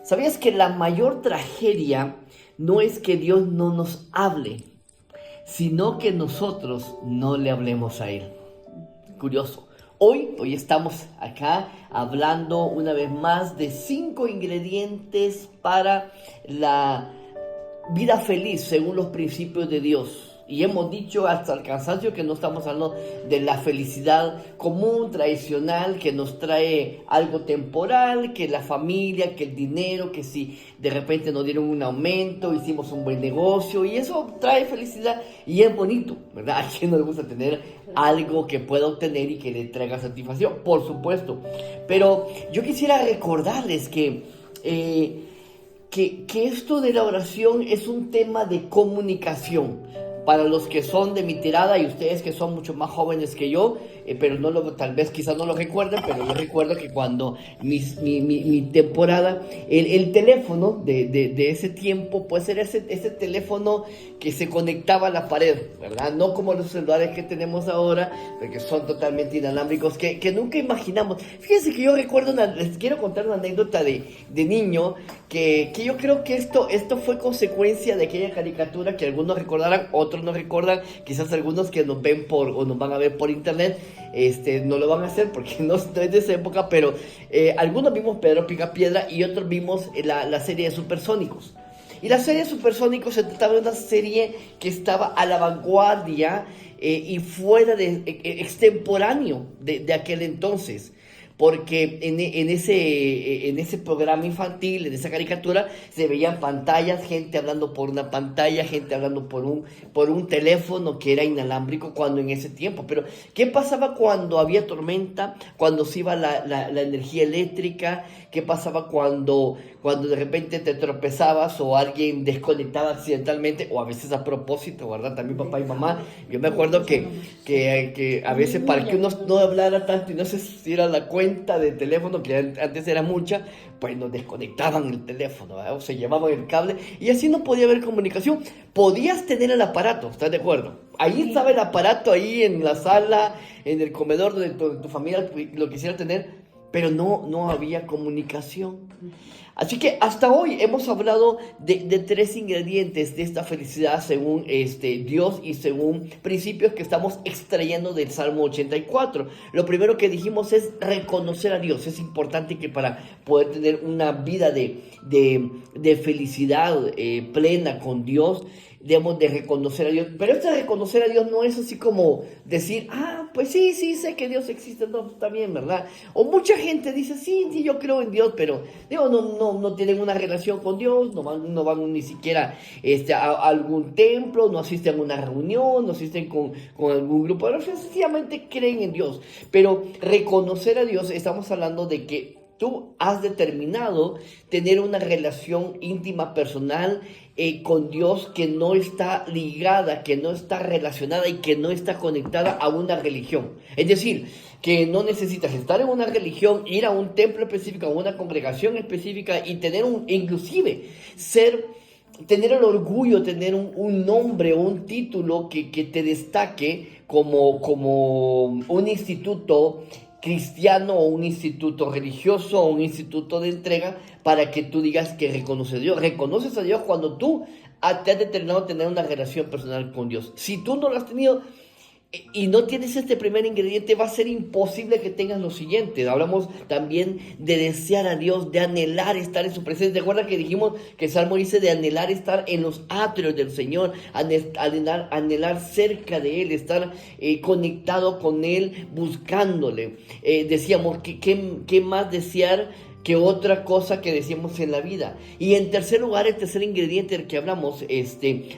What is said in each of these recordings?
¿Sabías que la mayor tragedia no es que Dios no nos hable, sino que nosotros no le hablemos a Él? Curioso. Hoy estamos acá hablando una vez más de 5 ingredientes para la vida feliz según los principios de Dios. Y hemos dicho hasta el cansancio que no estamos hablando de la felicidad común, tradicional, que nos trae algo temporal, que la familia, que el dinero, que si de repente nos dieron un aumento, hicimos un buen negocio, y eso trae felicidad y es bonito, ¿verdad? A quien nos gusta tener algo que pueda obtener y que le traiga satisfacción, por supuesto. Pero yo quisiera recordarles que esto de la oración es un tema de comunicación. Para los que son de mi tirada y ustedes que son mucho más jóvenes que yo, pero tal vez quizás no lo recuerden, pero yo recuerdo que cuando mi temporada, el teléfono de ese tiempo, puede ser ese teléfono que se conectaba a la pared, ¿verdad? No como los celulares que tenemos ahora, porque son totalmente inalámbricos, que nunca imaginamos. Fíjense que yo recuerdo, les quiero contar una anécdota de niño, que yo creo que esto fue consecuencia de aquella caricatura que algunos recordarán, otros no recuerdan, quizás algunos que nos ven o nos van a ver por internet, no lo van a hacer porque no es de esa época, pero algunos vimos Pedro Picapiedra y otros vimos la serie de Supersónicos. Y la serie de Supersónicos se trataba de una serie que estaba a la vanguardia y fuera de extemporáneo de aquel entonces. Porque en ese programa infantil, en esa caricatura, se veían pantallas, gente hablando por una pantalla, gente hablando por un teléfono que era inalámbrico cuando en ese tiempo. Pero, ¿qué pasaba cuando había tormenta? Cuando se iba la energía eléctrica. ¿Qué pasaba cuando de repente te tropezabas o alguien desconectaba accidentalmente? O a veces a propósito, ¿verdad? También papá y mamá. Yo me acuerdo que a veces para que uno no hablara tanto y no se diera la cuenta de teléfono, que antes era mucha, pues nos desconectaban el teléfono, ¿verdad? O se llevaban el cable y así no podía haber comunicación. Podías tener el aparato, ¿estás de acuerdo? Ahí estaba el aparato, ahí en la sala, en el comedor donde tu familia lo quisiera tener, pero no había comunicación. Así que hasta hoy hemos hablado de 3 ingredientes de esta felicidad según Dios y según principios que estamos extrayendo del Salmo 84. Lo primero que dijimos es reconocer a Dios. Es importante que para poder tener una vida de felicidad plena con Dios, debemos de reconocer a Dios. Pero este reconocer a Dios no es así como decir, pues sí, sé que Dios existe, no, está bien, ¿verdad? O mucha gente dice, sí, yo creo en Dios, pero digo, no tienen una relación con Dios, no van ni siquiera a algún templo, no asisten a una reunión, no asisten con algún grupo, pero sencillamente creen en Dios. Pero reconocer a Dios, estamos hablando de que tú has determinado tener una relación íntima, personal, con Dios, que no está ligada, que no está relacionada y que no está conectada a una religión. Es decir, que no necesitas estar en una religión, ir a un templo específico, a una congregación específica y tener inclusive tener el orgullo, tener un nombre o un título que te destaque como un instituto cristiano o un instituto religioso o un instituto de entrega para que tú digas que reconoces a Dios. Reconoces a Dios cuando tú te has determinado tener una relación personal con Dios. Si tú no lo has tenido y no tienes este primer ingrediente, va a ser imposible que tengas lo siguiente. Hablamos también de desear a Dios, de anhelar estar en su presencia. Recuerda que dijimos que el Salmo dice de anhelar estar en los atrios del Señor, anhelar cerca de Él, estar conectado con Él, buscándole. Decíamos, ¿qué más desear que otra cosa que decíamos en la vida? Y en tercer lugar, el tercer ingrediente del que hablamos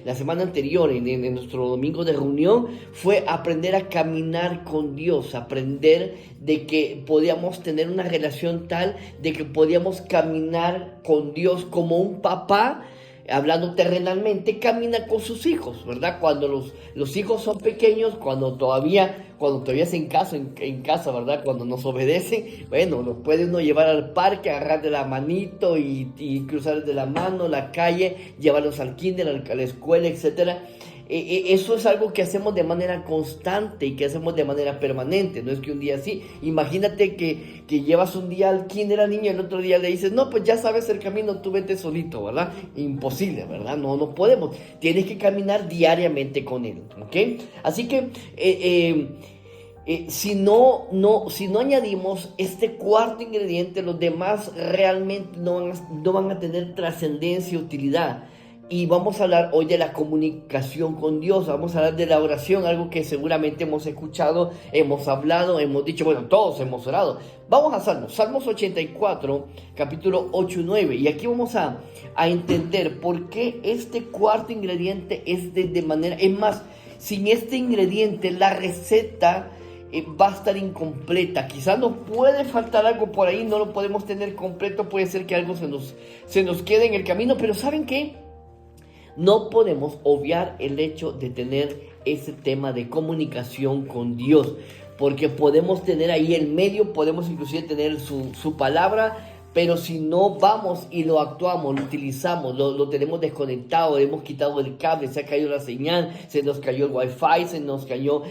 la semana anterior en nuestro domingo de reunión fue aprender a caminar con Dios, aprender de que podíamos tener una relación tal de que podíamos caminar con Dios como un papá, hablando terrenalmente, camina con sus hijos, ¿verdad? Cuando los hijos son pequeños, cuando todavía es en casa, ¿verdad? Cuando nos obedecen, bueno, los puede uno llevar al parque, agarrar de la manito y cruzar de la mano la calle, llevarlos al kinder, a la escuela, etcétera. eso es algo que hacemos de manera constante y que hacemos de manera permanente. No es que un día sí. Imagínate que llevas un día al kinder al niño y el otro día le dices, no, pues ya sabes el camino, tú vete solito, ¿verdad? Imposible, ¿verdad? No podemos. Tienes que caminar diariamente con él, ¿ok? Así que si no añadimos este cuarto ingrediente, los demás realmente no van a tener trascendencia y utilidad. Y vamos a hablar hoy de la comunicación con Dios, vamos a hablar de la oración, algo que seguramente hemos escuchado, hemos hablado, hemos dicho, bueno, todos hemos orado. Vamos a Salmos 84, capítulo 8 y 9, y aquí vamos a entender por qué este cuarto ingrediente es de manera, es más, sin este ingrediente la receta va a estar incompleta. Quizás nos puede faltar algo por ahí, no lo podemos tener completo, puede ser que algo se nos quede en el camino, pero ¿saben qué? No podemos obviar el hecho de tener ese tema de comunicación con Dios, porque podemos tener ahí el medio, podemos inclusive tener su palabra, pero si no vamos y lo actuamos, lo utilizamos, lo tenemos desconectado, hemos quitado el cable, se ha caído la señal, se nos cayó el wifi, se nos cayó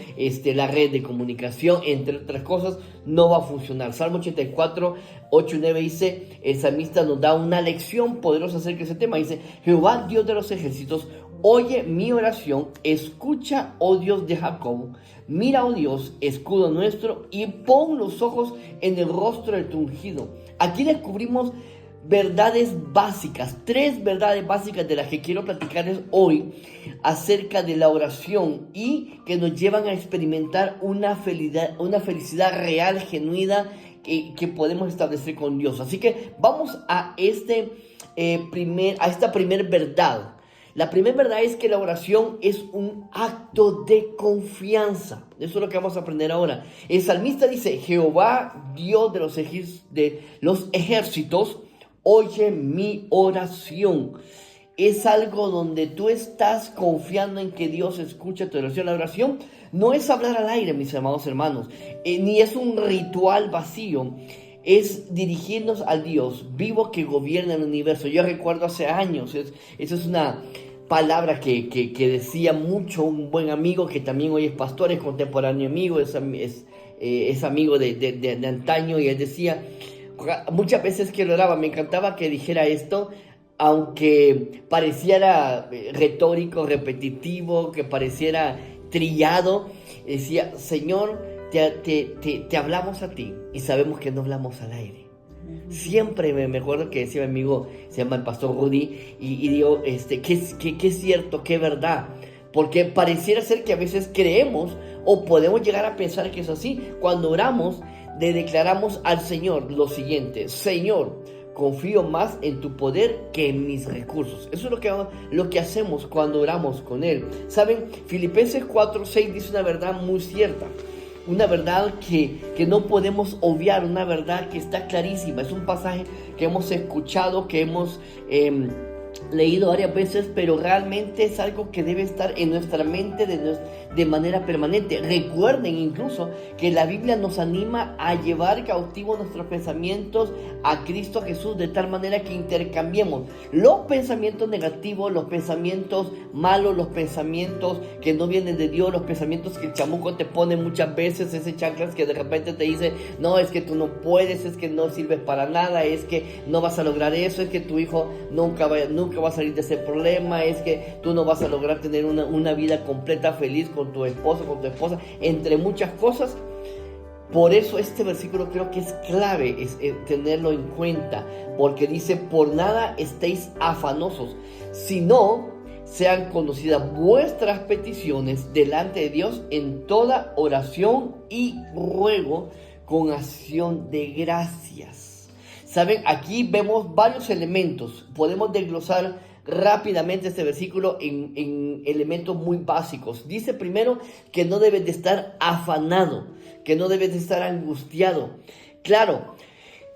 la red de comunicación, entre otras cosas, no va a funcionar. Salmo 84, 8 y 9 dice, el salmista nos da una lección poderosa acerca de ese tema. Dice, Jehová, Dios de los ejércitos, oye mi oración, escucha, oh Dios de Jacob, mira, oh Dios, escudo nuestro, y pon los ojos en el rostro de tu ungido. Aquí descubrimos verdades básicas, 3 verdades básicas de las que quiero platicarles hoy acerca de la oración y que nos llevan a experimentar una felicidad real, genuina, que podemos establecer con Dios. Así que vamos a esta primera verdad. La primera verdad es que la oración es un acto de confianza. Eso es lo que vamos a aprender ahora. El salmista dice, Jehová, Dios de los ejércitos, oye mi oración. Es algo donde tú estás confiando en que Dios escucha tu oración. La oración no es hablar al aire, mis amados hermanos, ni es un ritual vacío. Es dirigirnos al Dios vivo que gobierna el universo. Yo recuerdo hace años, esa es una palabra que decía mucho un buen amigo que también hoy es pastor, es contemporáneo amigo, es amigo de antaño, y él decía, muchas veces que lo oraba, me encantaba que dijera esto, aunque pareciera retórico, repetitivo, que pareciera trillado, decía, Señor, te hablamos a ti y sabemos que no hablamos al aire. Siempre me acuerdo que decía mi amigo, se llama el pastor Rudy, y digo, que es cierto, que es verdad, porque pareciera ser que a veces creemos o podemos llegar a pensar que es así. Cuando oramos, le declaramos al Señor lo siguiente: Señor, confío más en tu poder que en mis recursos. Eso es lo que hacemos cuando oramos con Él. ¿Saben? Filipenses 4:6 dice una verdad muy cierta. Una verdad que no podemos obviar, una verdad que está clarísima. Es un pasaje que hemos escuchado, que hemos leído varias veces, pero realmente es algo que debe estar en nuestra mente de manera permanente. Recuerden incluso que la Biblia nos anima a llevar cautivos nuestros pensamientos a Cristo Jesús, de tal manera que intercambiemos los pensamientos negativos, los pensamientos malos, los pensamientos que no vienen de Dios, los pensamientos que el chamuco te pone muchas veces, ese chanclas que de repente te dice, no, es que tú no puedes, es que no sirves para nada, es que no vas a lograr eso, es que tu hijo nunca va a salir de ese problema, es que tú no vas a lograr tener una vida completa, feliz con tu esposo, con tu esposa, entre muchas cosas. Por eso este versículo creo que es clave, tenerlo en cuenta, porque dice, por nada estéis afanosos, sino sean conocidas vuestras peticiones delante de Dios en toda oración y ruego con acción de gracias. Saben, aquí vemos varios elementos. Podemos desglosar rápidamente este versículo en elementos muy básicos. Dice primero que no debes de estar afanado, que no debes de estar angustiado. Claro,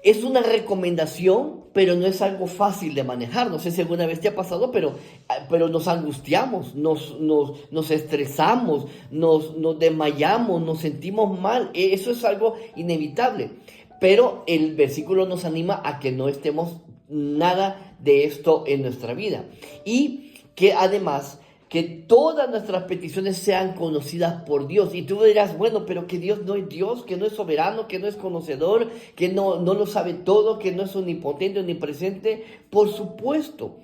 es una recomendación, pero no es algo fácil de manejar. No sé si alguna vez te ha pasado, pero nos angustiamos, nos estresamos, nos desmayamos, nos sentimos mal. Eso es algo inevitable. Pero el versículo nos anima a que no estemos nada de esto en nuestra vida. Y que además que todas nuestras peticiones sean conocidas por Dios. Y tú dirás, bueno, pero que Dios no es Dios, que no es soberano, que no es conocedor, que no lo sabe todo, que no es omnipotente, omnipresente. Por supuesto,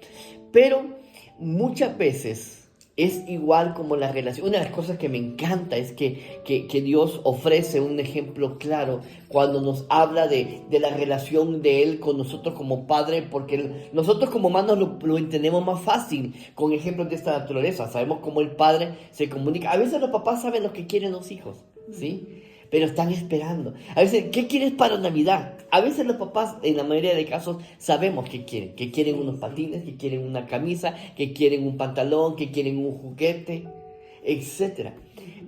pero muchas veces es igual como la relación. Una de las cosas que me encanta es que Dios ofrece un ejemplo claro cuando nos habla de la relación de Él con nosotros como Padre, porque nosotros como humanos lo entendemos más fácil con ejemplos de esta naturaleza. Sabemos cómo el Padre se comunica. A veces los papás saben lo que quieren los hijos, ¿sí? Pero están esperando. A veces, ¿qué quieres para Navidad? A veces los papás, en la mayoría de casos, sabemos qué quieren. Que quieren unos patines, que quieren una camisa, que quieren un pantalón, que quieren un juguete, etc.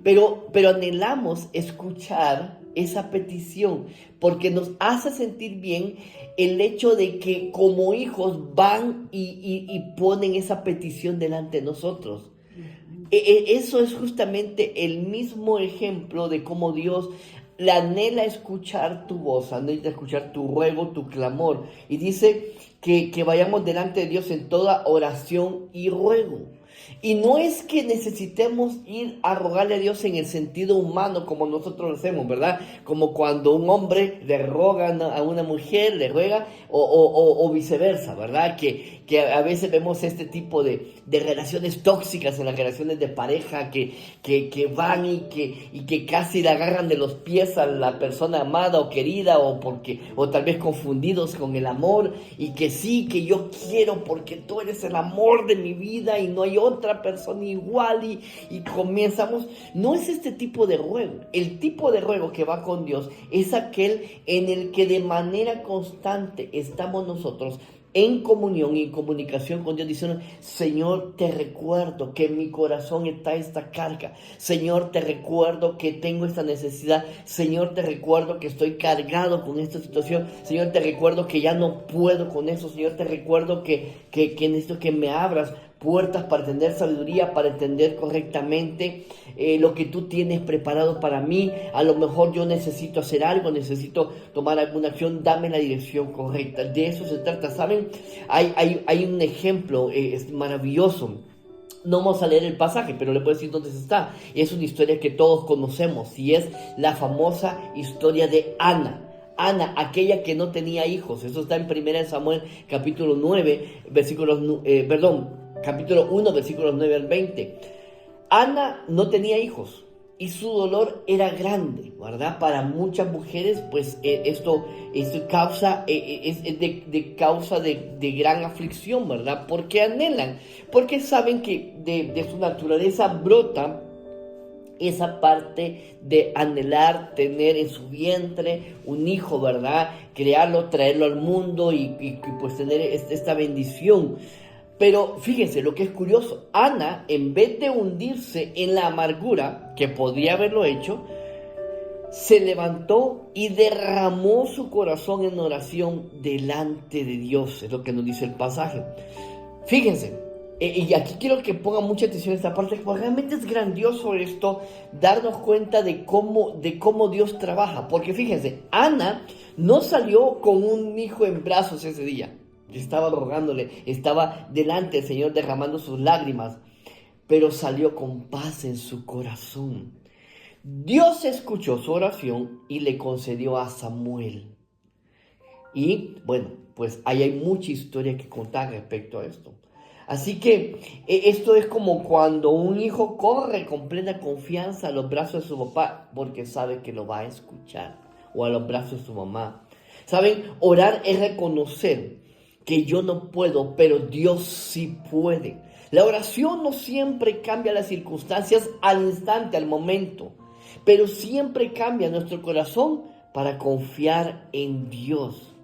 Pero anhelamos escuchar esa petición, porque nos hace sentir bien el hecho de que como hijos van y ponen esa petición delante de nosotros. Eso es justamente el mismo ejemplo de cómo Dios le anhela escuchar tu voz, anhela escuchar tu ruego, tu clamor. Y dice que vayamos delante de Dios en toda oración y ruego. Y no es que necesitemos ir a rogarle a Dios en el sentido humano como nosotros lo hacemos, ¿verdad? Como cuando un hombre le roga a una mujer, le ruega, o viceversa, ¿verdad? Que a veces vemos este tipo de relaciones tóxicas en las relaciones de pareja que van y que casi le agarran de los pies a la persona amada o querida o tal vez confundidos con el amor y que sí, que yo quiero porque tú eres el amor de mi vida y no hay otra persona igual y comenzamos. No es este tipo de ruego. El tipo de ruego que va con Dios es aquel en el que de manera constante estamos nosotros en comunión y en comunicación con Dios, diciendo: Señor, te recuerdo que en mi corazón está esta carga. Señor, te recuerdo que tengo esta necesidad. Señor, te recuerdo que estoy cargado con esta situación. Señor, te recuerdo que ya no puedo con eso. Señor, te recuerdo que necesito que me abras puertas para tener sabiduría, para entender correctamente lo que tú tienes preparado para mí. A lo mejor yo necesito hacer algo, necesito tomar alguna acción, dame la dirección correcta. De eso se trata, ¿saben? Hay un ejemplo, es maravilloso. No vamos a leer el pasaje, pero le puedo decir dónde está. Es una historia que todos conocemos y es la famosa historia de Ana. Ana, aquella que no tenía hijos. Eso está en 1 Samuel capítulo 9, capítulo 1, versículos 9 al 20. Ana no tenía hijos y su dolor era grande, ¿verdad? Para muchas mujeres, pues esto causa, es causa de gran aflicción, ¿verdad? Porque anhelan, porque saben que de su naturaleza brota esa parte de anhelar tener en su vientre un hijo, ¿verdad? Crearlo, traerlo al mundo y pues tener esta bendición. Pero fíjense lo que es curioso. Ana, en vez de hundirse en la amargura, que podría haberlo hecho, se levantó y derramó su corazón en oración delante de Dios. Es lo que nos dice el pasaje. Fíjense, y aquí quiero que pongan mucha atención a esta parte, porque realmente es grandioso esto, darnos cuenta de cómo Dios trabaja. Porque fíjense, Ana no salió con un hijo en brazos ese día. Estaba rogándole, estaba delante del Señor derramando sus lágrimas, pero salió con paz en su corazón. Dios escuchó su oración y le concedió a Samuel. Y bueno, pues ahí hay mucha historia que contar respecto a esto. Así que esto es como cuando un hijo corre con plena confianza a los brazos de su papá porque sabe que lo va a escuchar, o a los brazos de su mamá. ¿Saben? Orar es reconocer que yo no puedo, pero Dios sí puede. La oración no siempre cambia las circunstancias al instante, al momento, pero siempre cambia nuestro corazón para confiar en Dios.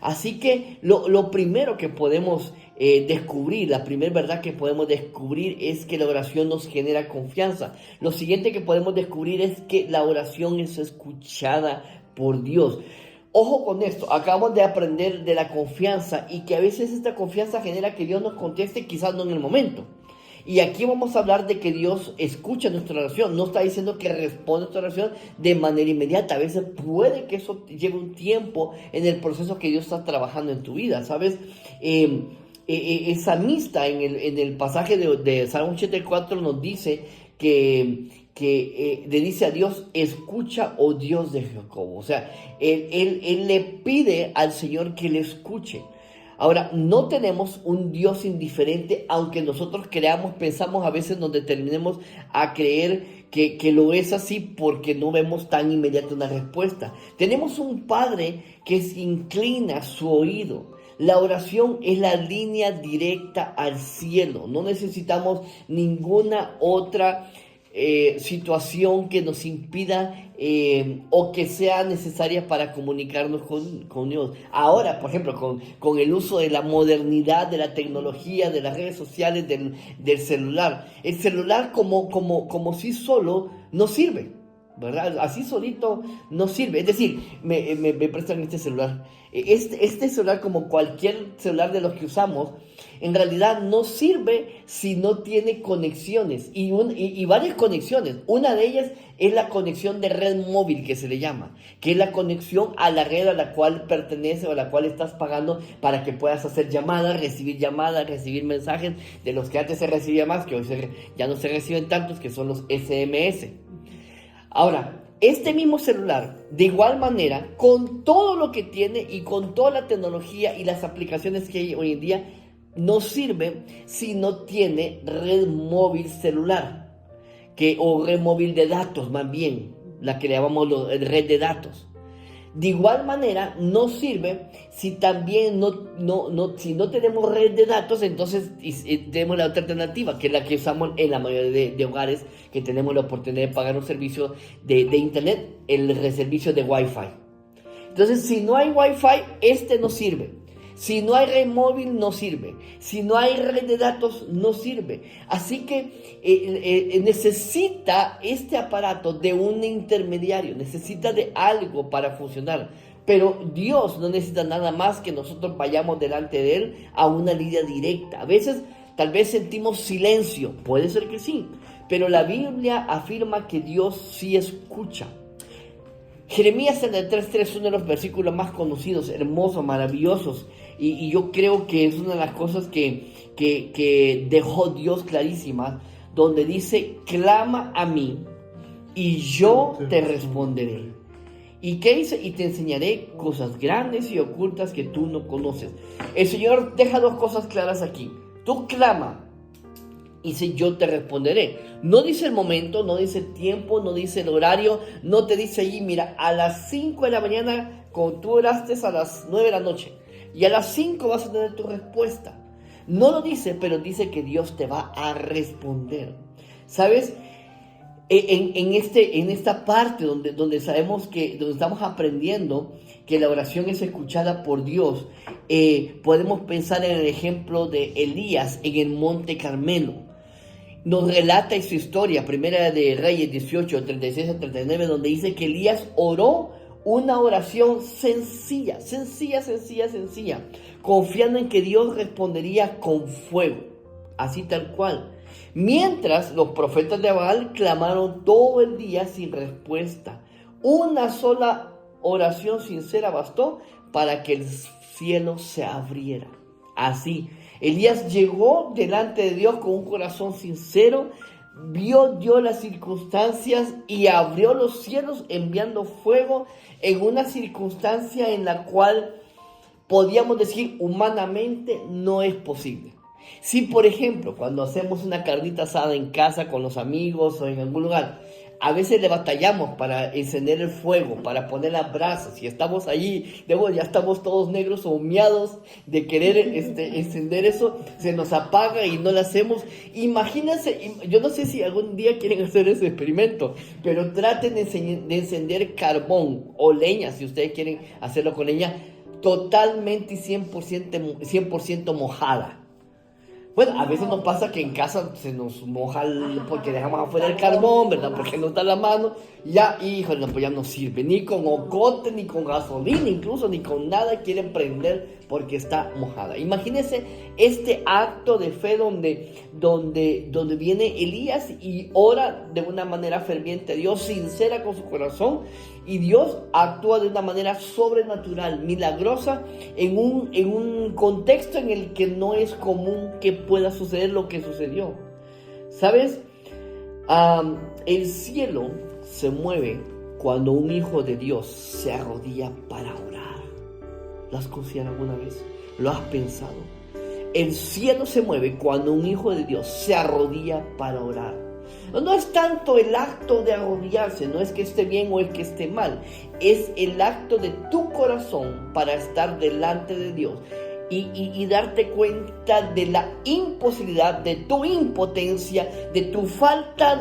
Así que lo primero que podemos descubrir, la primera verdad que podemos descubrir es que la oración nos genera confianza. Lo siguiente que podemos descubrir es que la oración es escuchada por Dios. Ojo con esto, acabamos de aprender de la confianza y que a veces esta confianza genera que Dios nos conteste, quizás no en el momento. Y aquí vamos a hablar de que Dios escucha nuestra oración. No está diciendo que responde a nuestra oración de manera inmediata. A veces puede que eso lleve un tiempo en el proceso que Dios está trabajando en tu vida, ¿sabes? el salmista en el pasaje de Salmo 84 nos dice que le dice a Dios, escucha, oh Dios de Jacob. O sea, él le pide al Señor que le escuche. Ahora, no tenemos un Dios indiferente, aunque nosotros pensamos a veces, nos determinemos a creer que lo es así porque no vemos tan inmediata una respuesta. Tenemos un Padre que se inclina su oído. La oración es la línea directa al cielo. No necesitamos ninguna otra situación que nos impida o que sea necesaria para comunicarnos con Dios. Ahora, por ejemplo, con el uso de la modernidad, de la tecnología, de las redes sociales, del celular. El celular como sí solo no sirve, ¿verdad? Así solito no sirve. Es decir, me prestan este celular. Este celular, como cualquier celular de los que usamos, en realidad no sirve si no tiene conexiones y varias conexiones. Una de ellas es la conexión de red móvil, que se le llama, que es la conexión a la red a la cual pertenece o a la cual estás pagando para que puedas hacer llamadas, recibir mensajes, de los que antes se recibía más, que hoy ya no se reciben tantos, que son los SMS. Ahora, este mismo celular, de igual manera, con todo lo que tiene y con toda la tecnología y las aplicaciones que hay hoy en día, no sirve si no tiene red móvil celular, o red móvil de datos, más bien, la que le llamamos red de datos. De igual manera, no sirve si también si no tenemos red de datos. Entonces tenemos la otra alternativa, que es la que usamos en la mayoría de hogares, que tenemos la oportunidad de pagar un servicio de internet, el servicio de Wi-Fi. Entonces, si no hay Wi-Fi, no sirve. Si no hay red móvil, no sirve. Si no hay red de datos, no sirve. Así que necesita este aparato de un intermediario, necesita de algo para funcionar. Pero Dios no necesita nada más que nosotros vayamos delante de Él a una línea directa. A veces, tal vez sentimos silencio, puede ser que sí, pero la Biblia afirma que Dios sí escucha. Jeremías 33:3 es uno de los versículos más conocidos, hermosos, maravillosos, y yo creo que es una de las cosas que dejó Dios clarísimas, donde dice: clama a mí y yo te responderé. ¿Y qué dice? Y te enseñaré cosas grandes y ocultas que tú no conoces. El Señor deja dos cosas claras aquí. Tú clama. Y dice: yo te responderé. No dice el momento, no dice el tiempo, no dice el horario, no te dice allí, mira, a las 5 de la mañana, como tú oraste, a las 9 de la noche, y a las 5 vas a tener tu respuesta. No lo dice, pero dice que Dios te va a responder. ¿Sabes? En esta parte donde sabemos donde estamos aprendiendo que la oración es escuchada por Dios, podemos pensar en el ejemplo de Elías en el Monte Carmelo. Nos relata su historia, Primera de Reyes 18, 36 a 39, donde dice que Elías oró una oración sencilla, confiando en que Dios respondería con fuego, así tal cual. Mientras los profetas de Baal clamaron todo el día sin respuesta. Una sola oración sincera bastó para que el cielo se abriera. Así, Elías llegó delante de Dios con un corazón sincero, vio Dios las circunstancias y abrió los cielos enviando fuego en una circunstancia en la cual podíamos decir humanamente no es posible. Si, por ejemplo, cuando hacemos una carnita asada en casa con los amigos o en algún lugar, a veces le batallamos para encender el fuego, para poner las brasas, y estamos allí, luego ya estamos todos negros o humeados de querer encender eso, se nos apaga y no lo hacemos. Imagínense, yo no sé si algún día quieren hacer ese experimento, pero traten de encender carbón o leña, si ustedes quieren hacerlo con leña, totalmente y 100% mojada. Bueno, a veces nos pasa que en casa se nos moja porque dejamos afuera el carbón, ¿verdad? Porque no está la mano. Ya, híjole, pues ya no sirve. Ni con ocote, ni con gasolina, incluso, ni con nada quieren prender porque está mojada. Imagínense este acto de fe donde viene Elías y ora de una manera ferviente a Dios, sincera con su corazón. Y Dios actúa de una manera sobrenatural, milagrosa, en un contexto en el que no es común que pueda suceder lo que sucedió. ¿Sabes? El cielo se mueve cuando un hijo de Dios se arrodilla para orar. ¿Lo has considerado alguna vez? ¿Lo has pensado? El cielo se mueve cuando un hijo de Dios se arrodilla para orar. No es tanto el acto de arrodillarse, no es que esté bien o es que esté mal. Es el acto de tu corazón para estar delante de Dios y darte cuenta de la imposibilidad, de tu impotencia, de tu falta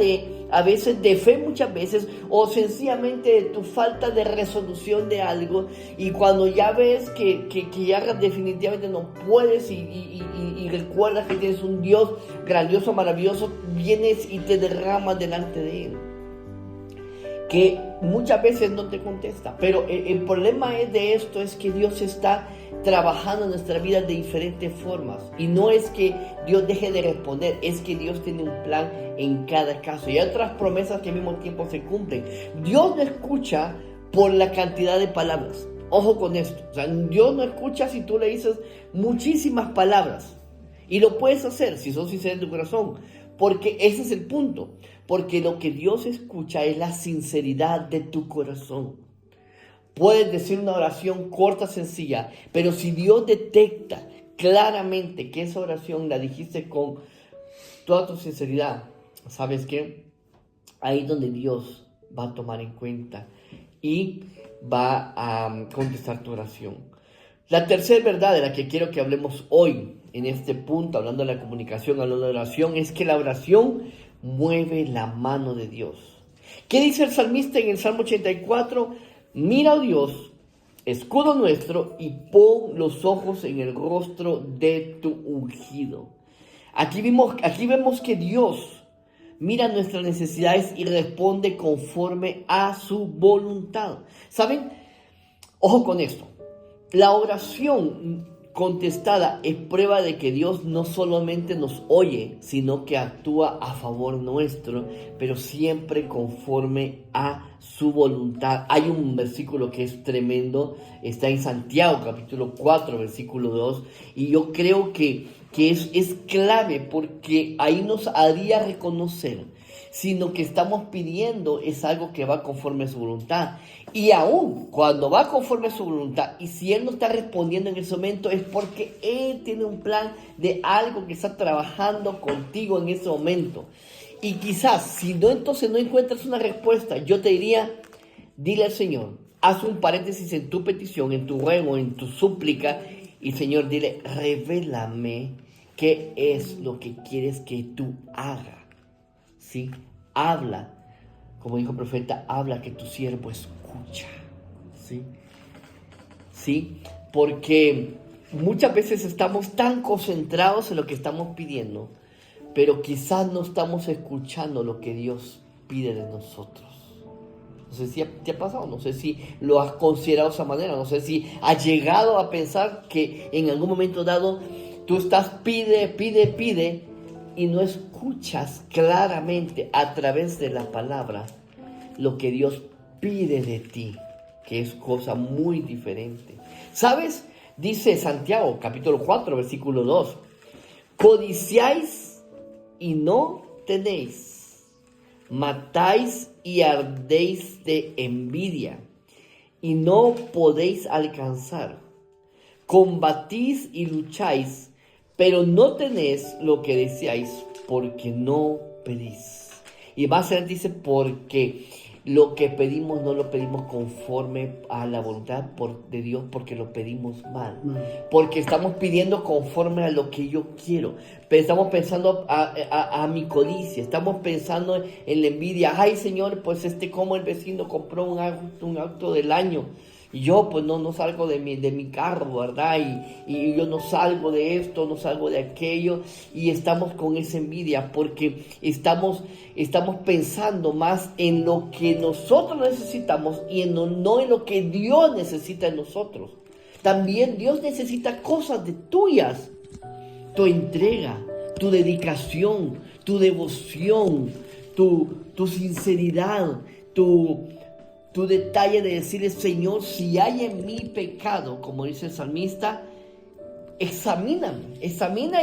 a veces de fe muchas veces, o sencillamente de tu falta de resolución de algo, y cuando ya ves que ya definitivamente no puedes y recuerdas que tienes un Dios grandioso, maravilloso, vienes y te derramas delante de Él, que muchas veces no te contesta. Pero el problema de esto es que Dios está trabajando en nuestra vida de diferentes formas, y no es que Dios deje de responder, es que Dios tiene un plan en cada caso, y hay otras promesas que al mismo tiempo se cumplen. Dios no escucha por la cantidad de palabras, ojo con esto, o sea, Dios no escucha si tú le dices muchísimas palabras, y lo puedes hacer si sos sincero en tu corazón, porque ese es el punto, porque lo que Dios escucha es la sinceridad de tu corazón. Puedes decir una oración corta, sencilla, pero si Dios detecta claramente que esa oración la dijiste con toda tu sinceridad, ¿sabes qué? Ahí es donde Dios va a tomar en cuenta y va a contestar tu oración. La tercera verdad de la que quiero que hablemos hoy, en este punto, hablando de la comunicación, hablando de la oración, es que la oración mueve la mano de Dios. ¿Qué dice el salmista en el Salmo 84? Mira, oh Dios, escudo nuestro, y pon los ojos en el rostro de tu ungido. Aquí vemos que Dios mira nuestras necesidades y responde conforme a su voluntad. ¿Saben? Ojo con esto. La oración contestada es prueba de que Dios no solamente nos oye, sino que actúa a favor nuestro, pero siempre conforme a su voluntad. Hay un versículo que es tremendo, está en Santiago capítulo 4, versículo 2, y yo creo que es clave, porque ahí nos haría reconocer si lo que estamos pidiendo es algo que va conforme a su voluntad. Y aún cuando va conforme a su voluntad, y si Él no está respondiendo en ese momento, es porque Él tiene un plan de algo que está trabajando contigo en ese momento. Y quizás, si no, entonces no encuentras una respuesta, yo te diría, dile al Señor, haz un paréntesis en tu petición, en tu ruego, en tu súplica, y Señor, dile, revélame qué es lo que quieres que tú hagas. ¿Sí? Habla, como dijo el profeta, habla que tu siervo escucha. ¿Sí? ¿Sí? Porque muchas veces estamos tan concentrados en lo que estamos pidiendo, pero quizás no estamos escuchando lo que Dios pide de nosotros. No sé si te ha pasado, no sé si lo has considerado de esa manera, no sé si has llegado a pensar que en algún momento dado tú estás pide, y no escuchas claramente a través de la palabra lo que Dios pide de ti, que es cosa muy diferente. ¿Sabes? Dice Santiago, capítulo 4, versículo 2. Codiciáis y no tenéis. Matáis y ardéis de envidia y no podéis alcanzar. Combatís y lucháis, pero no tenéis lo que deseáis, porque no pedís. Y más adelante dice, porque lo que pedimos no lo pedimos conforme a la voluntad de Dios, porque lo pedimos mal. Porque estamos pidiendo conforme a lo que yo quiero. Pero estamos pensando a mi codicia, estamos pensando en la envidia. Ay, Señor, pues como el vecino compró un auto del año, y yo pues no salgo de mi carro, ¿verdad? Y yo no salgo de esto, no salgo de aquello. Y estamos con esa envidia porque estamos pensando más en lo que nosotros necesitamos y no en lo que Dios necesita de nosotros. También Dios necesita cosas de tuyas. Tu entrega, tu dedicación, tu devoción, tu sinceridad, tu detalle de decirle, Señor, si hay en mí pecado, como dice el salmista, examina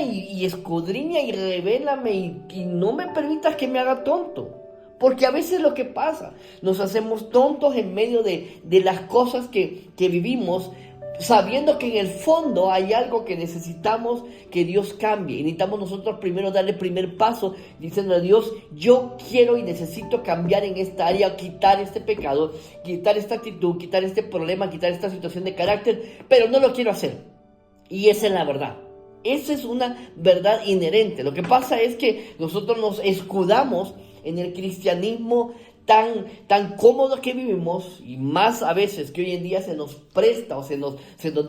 y escudriña y revélame y no me permitas que me haga tonto. Porque a veces lo que pasa, nos hacemos tontos en medio de las cosas que vivimos, sabiendo que en el fondo hay algo que necesitamos que Dios cambie. Y necesitamos nosotros primero darle el primer paso, diciendo a Dios, yo quiero y necesito cambiar en esta área, quitar este pecado, quitar esta actitud, quitar este problema, quitar esta situación de carácter, pero no lo quiero hacer. Y esa es la verdad. Esa es una verdad inherente. Lo que pasa es que nosotros nos escudamos en el cristianismo tan cómodo que vivimos, y más a veces que hoy en día se nos presta o se nos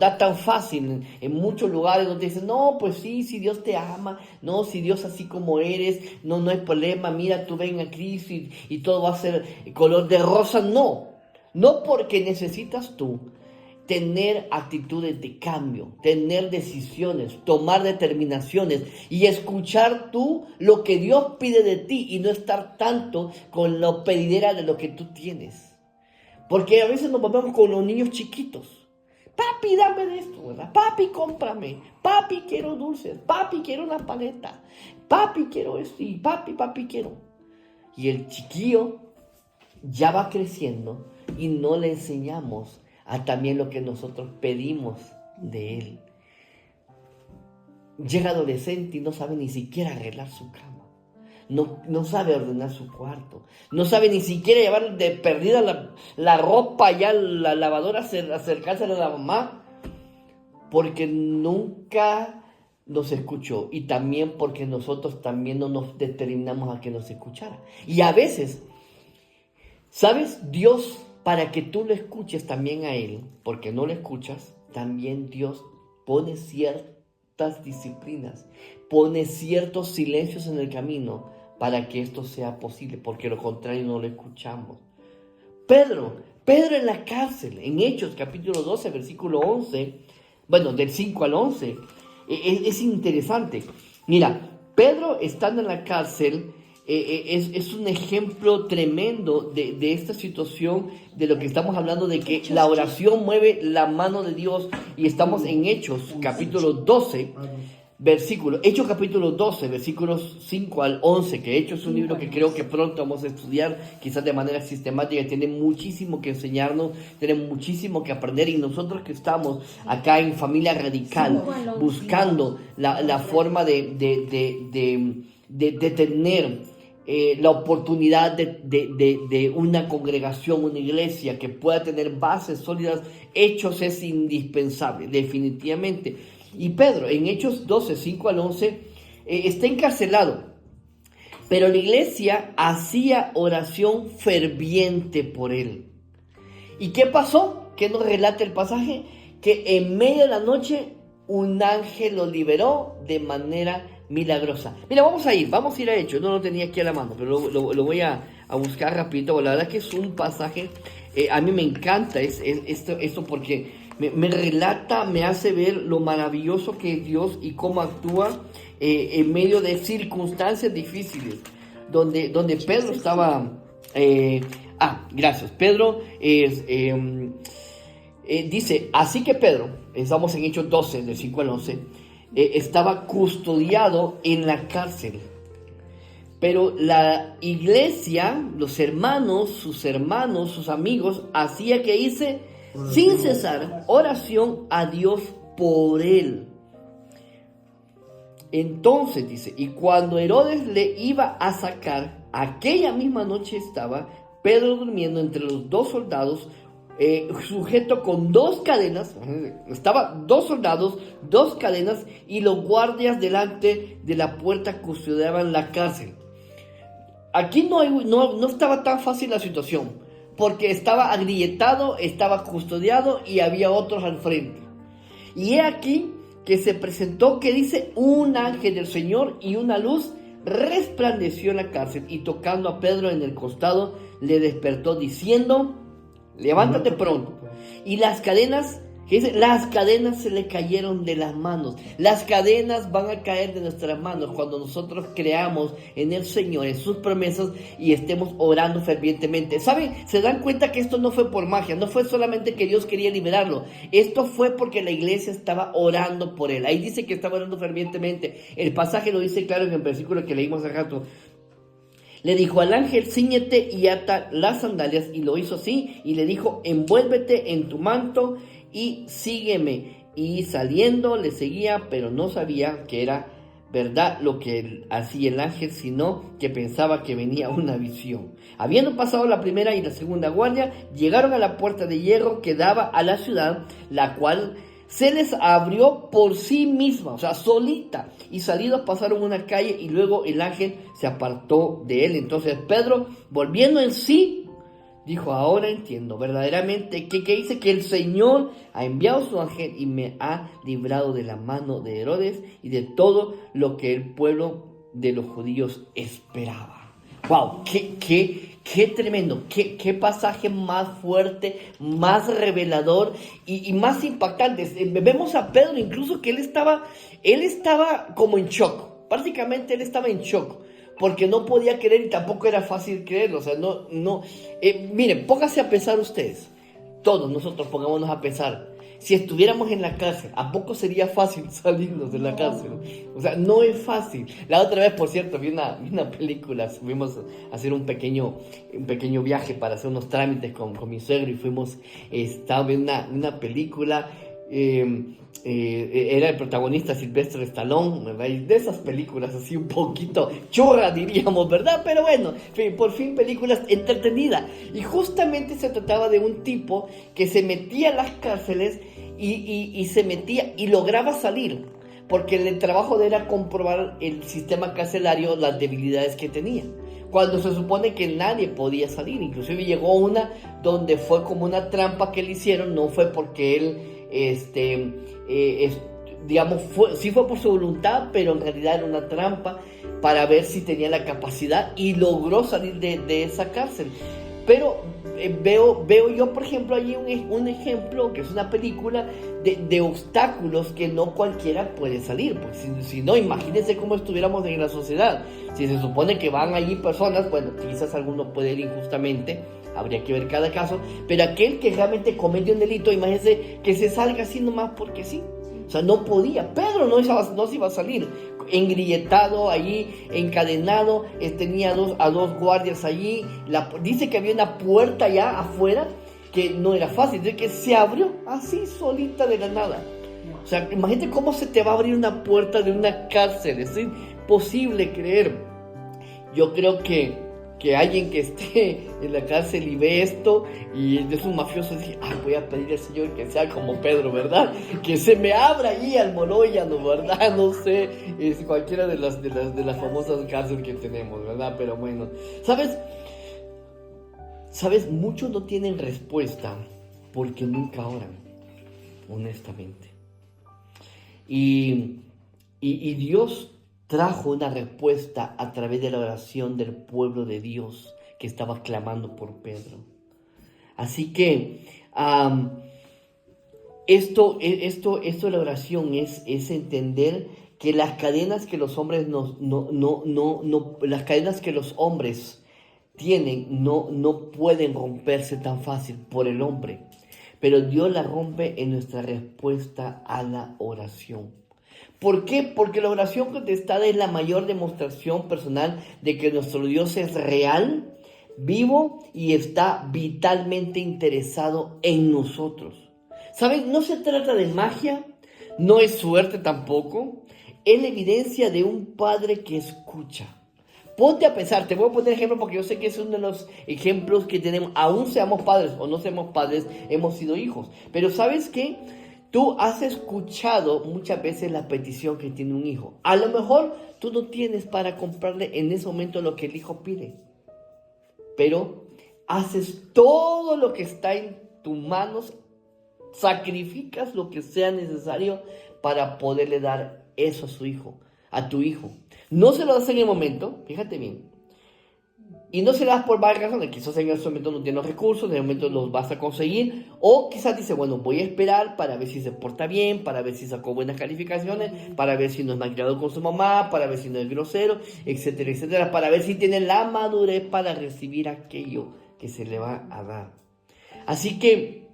da tan fácil en muchos lugares donde dicen, no, pues sí, si Dios te ama, no, si Dios así como eres, no hay problema, mira, tú ven a Cristo y todo va a ser color de rosa. No porque necesitas tú tener actitudes de cambio, tener decisiones, tomar determinaciones y escuchar tú lo que Dios pide de ti y no estar tanto con la pedidera de lo que tú tienes. Porque a veces nos volvemos con los niños chiquitos. Papi, dame de esto, ¿verdad? Papi, cómprame. Papi, quiero dulces. Papi, quiero una paleta. Papi, quiero esto. Y papi, quiero. Y el chiquillo ya va creciendo y no le enseñamos a también lo que nosotros pedimos de él. Llega adolescente y no sabe ni siquiera arreglar su cama. No sabe ordenar su cuarto. No sabe ni siquiera llevar de perdida la ropa ya a la lavadora, acercarse a la mamá. Porque nunca nos escuchó. Y también porque nosotros también no nos determinamos a que nos escuchara. Y a veces, ¿sabes? Dios, para que tú lo escuches también a Él, porque no lo escuchas, también Dios pone ciertas disciplinas, pone ciertos silencios en el camino para que esto sea posible, porque lo contrario no lo escuchamos. Pedro en la cárcel, en Hechos capítulo 12, versículo 11, bueno, del 5 al 11, es interesante. Mira, Pedro estando en la cárcel, es un ejemplo tremendo de esta situación, de lo que estamos hablando, de que la oración mueve la mano de Dios. Y estamos en Hechos capítulo 12, Hechos capítulo 12, versículos 5 al 11, que Hechos es un libro que creo que pronto vamos a estudiar, quizás de manera sistemática. Tiene muchísimo que enseñarnos, tiene muchísimo que aprender, y nosotros que estamos acá en Familia Radical, buscando la forma de tener la oportunidad de una congregación, una iglesia que pueda tener bases sólidas, Hechos es indispensable, definitivamente. Y Pedro, en Hechos 12, 5 al 11, está encarcelado, pero la iglesia hacía oración ferviente por él. ¿Y qué pasó? ¿Qué nos relata el pasaje? Que en medio de la noche un ángel lo liberó de manera milagrosa. Mira, vamos a ir a Hechos. No lo tenía aquí a la mano, pero lo voy a buscar rapidito. La verdad que es un pasaje, a mí me encanta esto porque me relata, me hace ver lo maravilloso que es Dios y cómo actúa en medio de circunstancias difíciles, donde Pedro estaba... gracias. Pedro dice, así que Pedro, estamos en Hechos 12, del 5 al 11, estaba custodiado en la cárcel. Pero la iglesia, los hermanos, sus amigos, hacía que hice sin cesar oración a Dios por él. Entonces dice, y cuando Herodes le iba a sacar, aquella misma noche estaba Pedro durmiendo entre los dos soldados, sujeto con 2 cadenas. Estaba 2 soldados, 2 cadenas, y los guardias delante de la puerta custodiaban la cárcel. Aquí no estaba tan fácil la situación, porque estaba agrilletado, estaba custodiado y había otros al frente. Y he aquí que se presentó, que dice, un ángel del Señor, y una luz resplandeció en la cárcel, y tocando a Pedro en el costado, le despertó diciendo, levántate pronto. Y las cadenas Que dice, las cadenas se le cayeron de las manos. Las cadenas van a caer de nuestras manos cuando nosotros creamos en el Señor, en sus promesas, y estemos orando fervientemente. ¿Saben? Se dan cuenta que esto no fue por magia, no fue solamente que Dios quería liberarlo. Esto fue porque la iglesia estaba orando por él. Ahí dice que estaba orando fervientemente. El pasaje lo dice claro en el versículo que leímos hace rato. Le dijo al ángel, cíñete y ata las sandalias, y lo hizo así, y le dijo, envuélvete en tu manto y sígueme. Y saliendo le seguía, pero no sabía que era verdad lo que hacía el ángel, sino que pensaba que venía una visión. Habiendo pasado la primera y la segunda guardia, llegaron a la puerta de hierro que daba a la ciudad, la cual se les abrió por sí misma, o sea, solita, y salidos pasaron una calle y luego el ángel se apartó de él. Entonces Pedro, volviendo en sí, dijo, ahora entiendo verdaderamente que dice que el Señor ha enviado su ángel y me ha librado de la mano de Herodes y de todo lo que el pueblo de los judíos esperaba. ¡Wow! ¡Qué tremendo! ¡Qué pasaje más fuerte, más revelador y más impactante! Vemos a Pedro incluso que él estaba como en shock. Prácticamente él estaba en shock. Porque no podía creer y tampoco era fácil creerlo. O sea, miren, pónganse a pensar ustedes. Todos nosotros pongámonos a pensar. Si estuviéramos en la cárcel, ¿a poco sería fácil salirnos de la cárcel? O sea, no es fácil. La otra vez, por cierto, vi una película. Fuimos a hacer un pequeño viaje para hacer unos trámites con mi suegro y estaba viendo una película. Era el protagonista Sylvester Stallone, ¿verdad? Y de esas películas así un poquito churra, diríamos, ¿verdad? Pero bueno, por fin películas entretenidas. Y justamente se trataba de un tipo que se metía a las cárceles y se metía y lograba salir, porque el trabajo de él era comprobar el sistema carcelario, las debilidades que tenía. Cuando se supone que nadie podía salir, inclusive llegó una donde fue como una trampa que le hicieron, no fue porque él digamos, sí fue por su voluntad, pero en realidad era una trampa para ver si tenía la capacidad y logró salir de esa cárcel. Pero veo yo, por ejemplo, allí un ejemplo, que es una película de obstáculos que no cualquiera puede salir. Porque si no, imagínense cómo estuviéramos en la sociedad. Si se supone que van allí personas, bueno, quizás algunos pueden ir injustamente, habría que ver cada caso, pero aquel que realmente comete un delito, imagínense que se salga así nomás porque sí. O sea, no podía. Pedro no se iba a salir. Engrilletado allí, encadenado, tenía a dos guardias allí. Dice que había una puerta allá afuera que no era fácil, de que se abrió así solita de la nada. O sea, imagínate cómo se te va a abrir una puerta de una cárcel. Es imposible creer. Yo creo que alguien que esté en la cárcel y ve esto y es un mafioso, dice, voy a pedir al Señor que sea como Pedro, ¿verdad? Que se me abra allí al Morollano, ¿verdad? No sé, es cualquiera de las famosas cárceles que tenemos, ¿verdad? Pero bueno, ¿sabes? Muchos no tienen respuesta porque nunca oran, honestamente. Y Dios trajo una respuesta a través de la oración del pueblo de Dios que estaba clamando por Pedro. Así que esto de la oración es entender que las cadenas que los hombres las cadenas que los hombres tienen no pueden romperse tan fácil por el hombre, pero Dios la rompe en nuestra respuesta a la oración. ¿Por qué? Porque la oración contestada es la mayor demostración personal de que nuestro Dios es real, vivo y está vitalmente interesado en nosotros. ¿Saben? No se trata de magia, no es suerte tampoco, es la evidencia de un padre que escucha. Ponte a pensar, te voy a poner ejemplo porque yo sé que es uno de los ejemplos que tenemos, aún seamos padres o no seamos padres, hemos sido hijos. Pero ¿sabes qué? Tú has escuchado muchas veces la petición que tiene un hijo. A lo mejor tú no tienes para comprarle en ese momento lo que el hijo pide, pero haces todo lo que está en tus manos, sacrificas lo que sea necesario para poderle dar eso a tu hijo. No se lo das en el momento, fíjate bien. Y no se das por varias razones. Quizás en ese momento no tienes recursos, en ese momento los vas a conseguir. O quizás dice, bueno, voy a esperar para ver si se porta bien, para ver si sacó buenas calificaciones, para ver si no es malcriado con su mamá, para ver si no es grosero, etcétera, etcétera. Para ver si tiene la madurez para recibir aquello que se le va a dar. Así que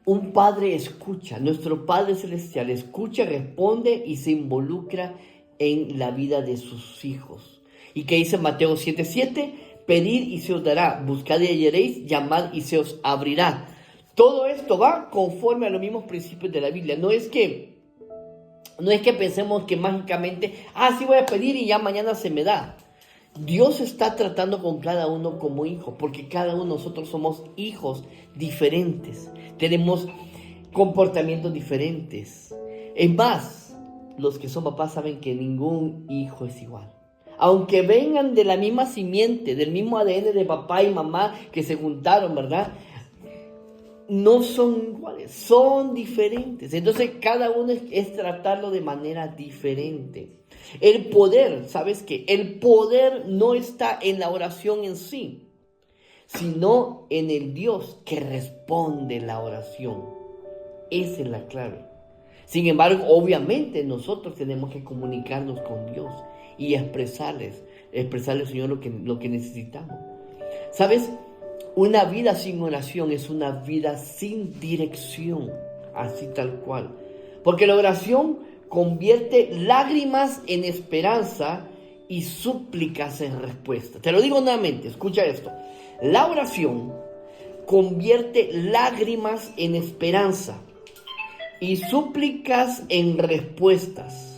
un padre escucha, nuestro Padre Celestial escucha, responde y se involucra en la vida de sus hijos. ¿Y qué dice Mateo 7:7? Pedid y se os dará, buscad y hallaréis, llamad y se os abrirá. Todo esto va conforme a los mismos principios de la Biblia. No es que pensemos que mágicamente, sí voy a pedir y ya mañana se me da. Dios está tratando con cada uno como hijo, porque cada uno de nosotros somos hijos diferentes. Tenemos comportamientos diferentes. Es más, los que son papás saben que ningún hijo es igual. Aunque vengan de la misma simiente, del mismo ADN de papá y mamá que se juntaron, ¿verdad? No son iguales, son diferentes. Entonces cada uno es tratarlo de manera diferente. El poder, ¿sabes qué? El poder no está en la oración en sí, sino en el Dios que responde la oración. Esa es la clave. Sin embargo, obviamente nosotros tenemos que comunicarnos con Dios y expresarle al Señor lo que necesitamos. ¿Sabes? Una vida sin oración es una vida sin dirección, así tal cual. Porque la oración convierte lágrimas en esperanza y súplicas en respuesta. Te lo digo nuevamente, escucha esto. La oración convierte lágrimas en esperanza y súplicas en respuestas.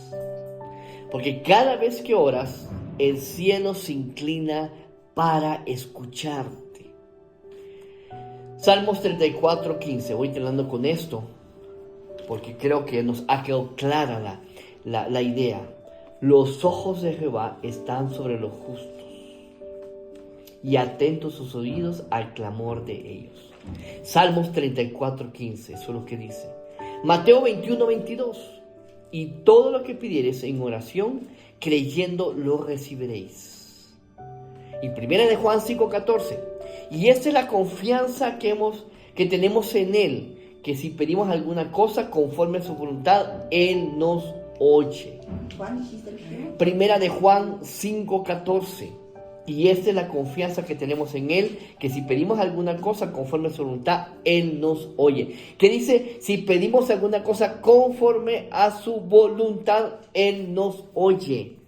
Porque cada vez que oras, el cielo se inclina para escucharte. Salmos 34:15. Voy terminando con esto, porque creo que nos ha quedado clara la idea. Los ojos de Jehová están sobre los justos, y atentos sus oídos al clamor de ellos. Salmos 34:15, eso es lo que dice. Mateo 21:22. Y todo lo que pidiereis en oración, creyendo lo recibiréis. Y primera de Juan 5:14. Y esta es la confianza que tenemos en Él, que si pedimos alguna cosa conforme a su voluntad, Él nos oye. Primera de Juan 5:14. Y esta es la confianza que tenemos en Él, que si pedimos alguna cosa conforme a su voluntad, Él nos oye. ¿Qué dice? Si pedimos alguna cosa conforme a su voluntad, Él nos oye.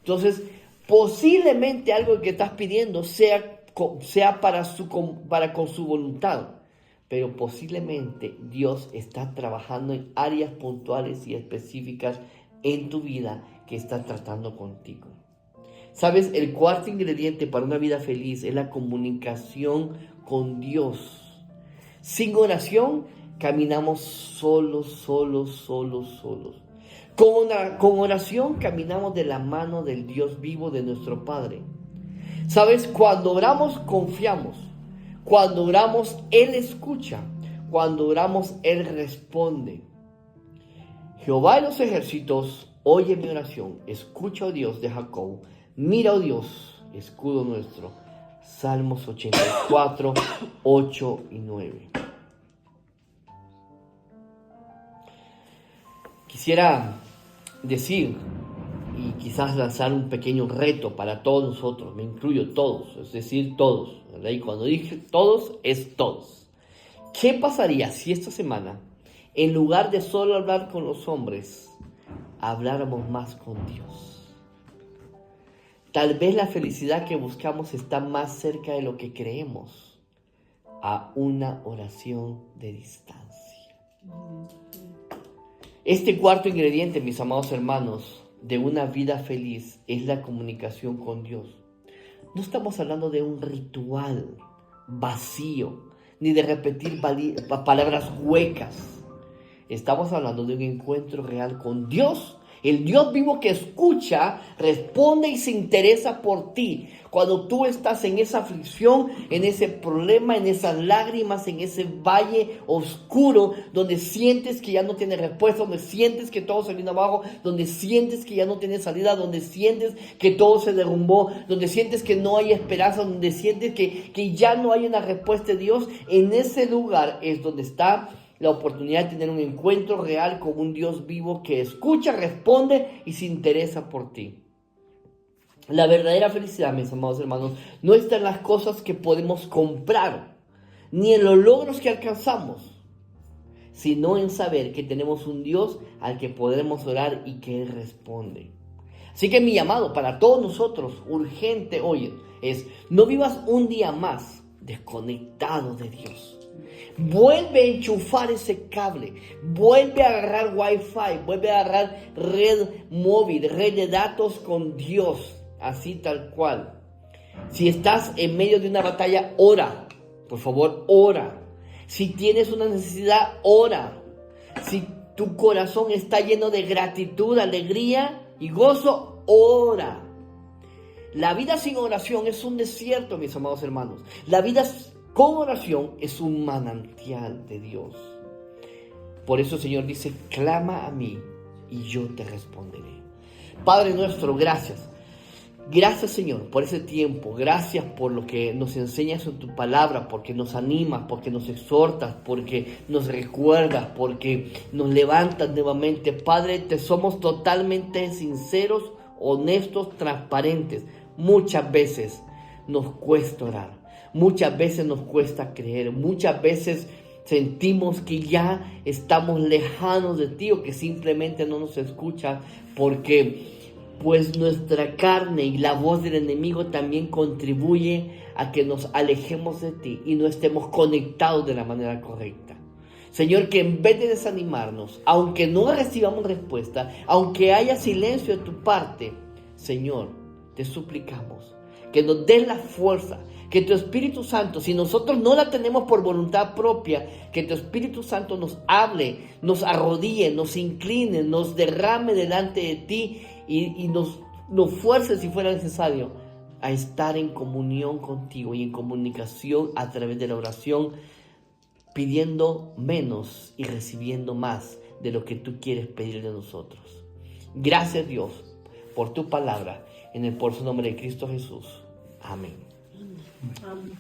Entonces, posiblemente algo que estás pidiendo sea para con su voluntad, pero posiblemente Dios está trabajando en áreas puntuales y específicas en tu vida que está tratando contigo. ¿Sabes? El cuarto ingrediente para una vida feliz es la comunicación con Dios. Sin oración, caminamos solos. Con oración, caminamos de la mano del Dios vivo de nuestro Padre. ¿Sabes? Cuando oramos, confiamos. Cuando oramos, Él escucha. Cuando oramos, Él responde. Jehová de los ejércitos, oye mi oración. Escucha, oh Dios de Jacob. Mira, oh Dios, escudo nuestro. Salmos 84, 8 y 9. Quisiera decir y quizás lanzar un pequeño reto para todos nosotros, me incluyo todos, es decir, todos, ¿verdad? Y cuando dije todos, es todos. ¿Qué pasaría si esta semana, en lugar de solo hablar con los hombres, habláramos más con Dios? Tal vez la felicidad que buscamos está más cerca de lo que creemos, a una oración de distancia. Este cuarto ingrediente, mis amados hermanos, de una vida feliz es la comunicación con Dios. No estamos hablando de un ritual vacío, ni de repetir palabras huecas. Estamos hablando de un encuentro real con Dios El Dios vivo que escucha, responde y se interesa por ti. Cuando tú estás en esa aflicción, en ese problema, en esas lágrimas, en ese valle oscuro, donde sientes que ya no tienes respuesta, donde sientes que todo se vino abajo, donde sientes que ya no tienes salida, donde sientes que todo se derrumbó, donde sientes que no hay esperanza, donde sientes que ya no hay una respuesta de Dios, en ese lugar es donde está la oportunidad de tener un encuentro real con un Dios vivo que escucha, responde y se interesa por ti. La verdadera felicidad, mis amados hermanos, no está en las cosas que podemos comprar, ni en los logros que alcanzamos, sino en saber que tenemos un Dios al que podemos orar y que Él responde. Así que mi llamado para todos nosotros, urgente hoy, es: no vivas un día más desconectado de Dios. Vuelve a enchufar ese cable, vuelve a agarrar Wi-Fi, vuelve a agarrar red móvil, red de datos con Dios, así tal cual. Si estás en medio de una batalla, ora, por favor, ora. Si tienes una necesidad, ora. Si tu corazón está lleno de gratitud, alegría y gozo, ora. La vida sin oración es un desierto, mis amados hermanos. La vida con oración es un manantial de Dios. Por eso el Señor dice: clama a mí y yo te responderé. Padre nuestro, gracias. Gracias, Señor, por ese tiempo. Gracias por lo que nos enseñas en tu palabra, porque nos animas, porque nos exhortas, porque nos recuerdas, porque nos levantas nuevamente. Padre, te somos totalmente sinceros, honestos, transparentes. Muchas veces nos cuesta orar, muchas veces nos cuesta creer, muchas veces sentimos que ya estamos lejanos de ti o que simplemente no nos escuchas, porque pues nuestra carne y la voz del enemigo también contribuye a que nos alejemos de ti y no estemos conectados de la manera correcta. Señor, que en vez de desanimarnos, aunque no recibamos respuesta, aunque haya silencio de tu parte, Señor, te suplicamos que nos des la fuerza, que tu Espíritu Santo, si nosotros no la tenemos por voluntad propia, que tu Espíritu Santo nos hable, nos arrodille, nos incline, nos derrame delante de ti y nos fuerce, si fuera necesario, a estar en comunión contigo y en comunicación a través de la oración, pidiendo menos y recibiendo más de lo que tú quieres pedir de nosotros. Gracias, Dios, por tu palabra, en el poderoso nombre de Cristo Jesús. Amén. Amén.